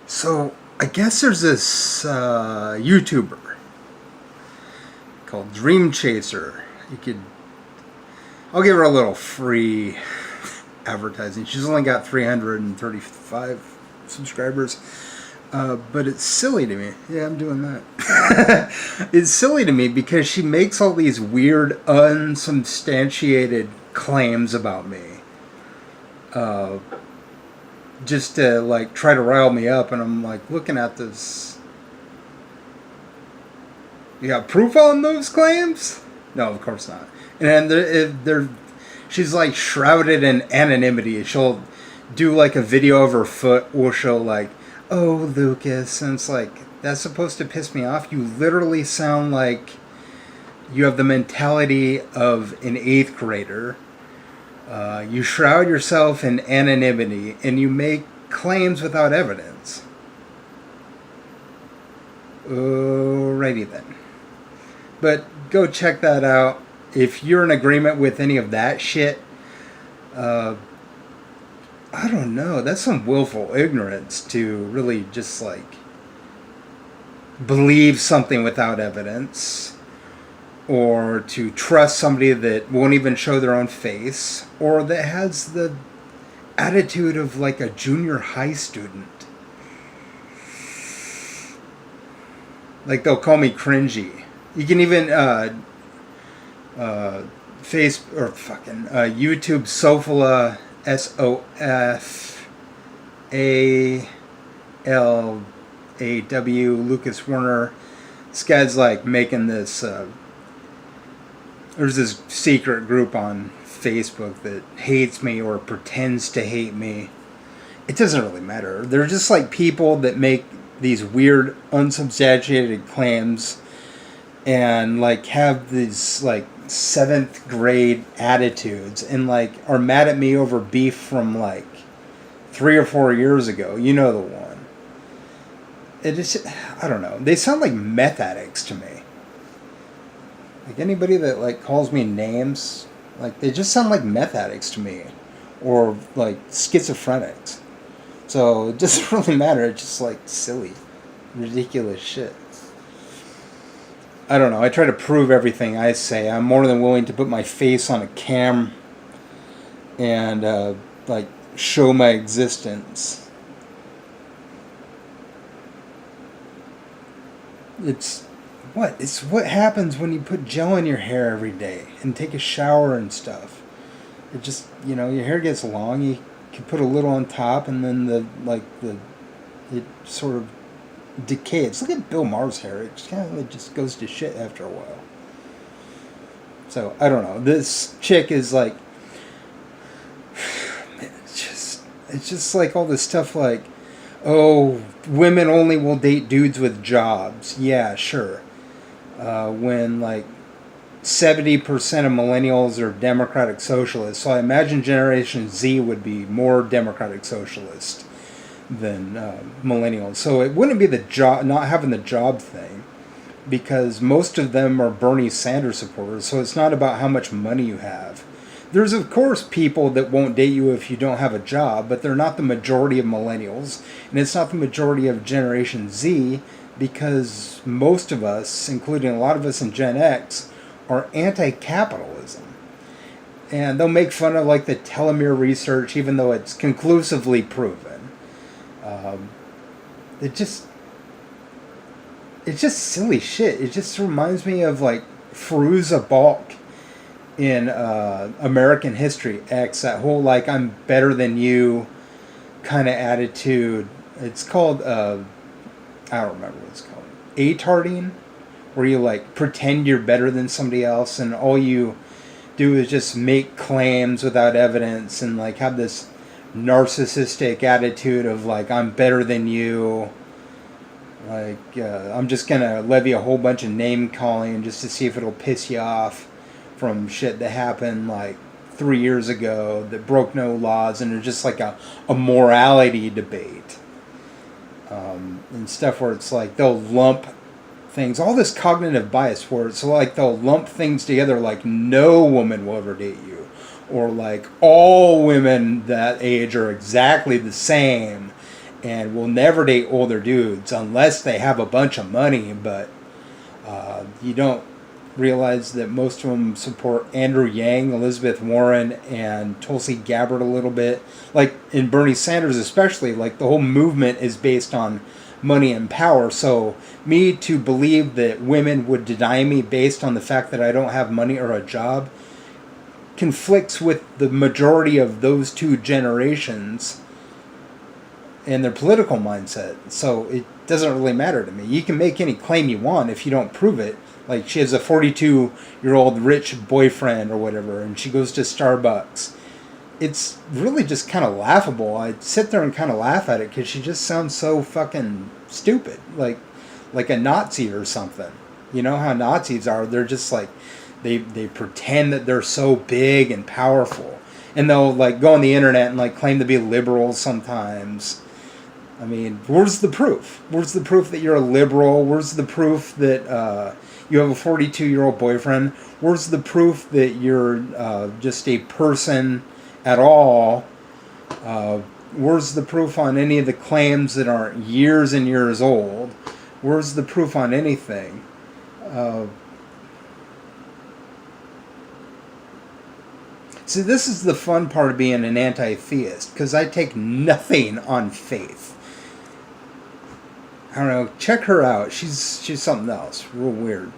So I guess there's this YouTuber called Dream Chaser. I'll give her a little free advertising. She's only got 335 subscribers. But it's silly to me. Yeah, I'm doing that. It's silly to me because she makes all these weird, unsubstantiated claims about me. Just to like try to rile me up, and I'm like looking at this. You got proof on those claims? No, of course not. And she's like shrouded in anonymity. She'll do like a video of her foot, or she'll like, "Oh, Lucas," and it's like, that's supposed to piss me off. You literally sound like you have the mentality of an 8th grader. You shroud yourself in anonymity, and you make claims without evidence. Alrighty then. But go check that out. If you're in agreement with any of that shit, I don't know. That's some willful ignorance to really just like believe something without evidence, or to trust somebody that won't even show their own face, or that has the attitude of like a junior high student. Like they'll call me cringy. You can even YouTube SOFALAW, SOFALAW, Lucas Werner. This guy's like making this. There's this secret group on Facebook that hates me or pretends to hate me. It doesn't really matter. They're just like people that make these weird, unsubstantiated claims and like have these like 7th grade attitudes and like are mad at me over beef from like 3 or 4 years ago. You know the one. It is, I don't know. They sound like meth addicts to me. Like anybody that like calls me names, like they just sound like meth addicts to me, or like schizophrenics. So it doesn't really matter. It's just like silly, ridiculous shit. I don't know. I try to prove everything I say. I'm more than willing to put my face on a cam and like show my existence. It's what happens when you put gel in your hair every day and take a shower and stuff. It just, your hair gets long. You can put a little on top, and then it sort of decays. Look at Bill Maher's hair. It just goes to shit after a while. So I don't know. This chick is like, it's just like all this stuff like, oh, women only will date dudes with jobs. Yeah, sure. When like 70% of millennials are democratic socialists, so I imagine Generation Z would be more democratic socialist than millennials. So it wouldn't be the job, not having the job thing, because most of them are Bernie Sanders supporters. So it's not about how much money you have. There's of course people that won't date you if you don't have a job, but they're not the majority of millennials, and it's not the majority of Generation Z, because most of us, including a lot of us in Gen X, are anti-capitalism. And they'll make fun of like the telomere research, even though it's conclusively proven. It's just silly shit. It just reminds me of like Fairuza Balk in American History X, that whole like I'm better than you kind of attitude. It's called I don't remember what it's called. Atarding, where you like pretend you're better than somebody else, and all you do is just make claims without evidence, and like have this narcissistic attitude of like I'm better than you. Like I'm just gonna levy a whole bunch of name calling just to see if it'll piss you off from shit that happened like 3 years ago that broke no laws, and it's just like a morality debate. And stuff where it's like they'll lump things, all this cognitive bias where it's like they'll lump things together like no woman will ever date you, or like all women that age are exactly the same, and will never date older dudes unless they have a bunch of money. But you don't realize that most of them support Andrew Yang, Elizabeth Warren, and Tulsi Gabbard a little bit. Like in Bernie Sanders especially, like the whole movement is based on money and power. So me to believe that women would deny me based on the fact that I don't have money or a job conflicts with the majority of those two generations and their political mindset. So it doesn't really matter to me. You can make any claim you want if you don't prove it. Like she has a 42-year-old rich boyfriend or whatever, and she goes to Starbucks. It's really just kind of laughable. I sit there and kind of laugh at it because she just sounds so fucking stupid, like a Nazi or something. You know how Nazis are? They're just like they pretend that they're so big and powerful, and they'll like go on the internet and like claim to be liberals sometimes. I mean, where's the proof? Where's the proof that you're a liberal? Where's the proof that you have a 42-year-old boyfriend? Where's the proof that you're just a person at all? Where's the proof on any of the claims that aren't years and years old? Where's the proof on anything? See, this is the fun part of being an anti-theist, because I take nothing on faith. I don't know, check her out. She's something else. Real weird.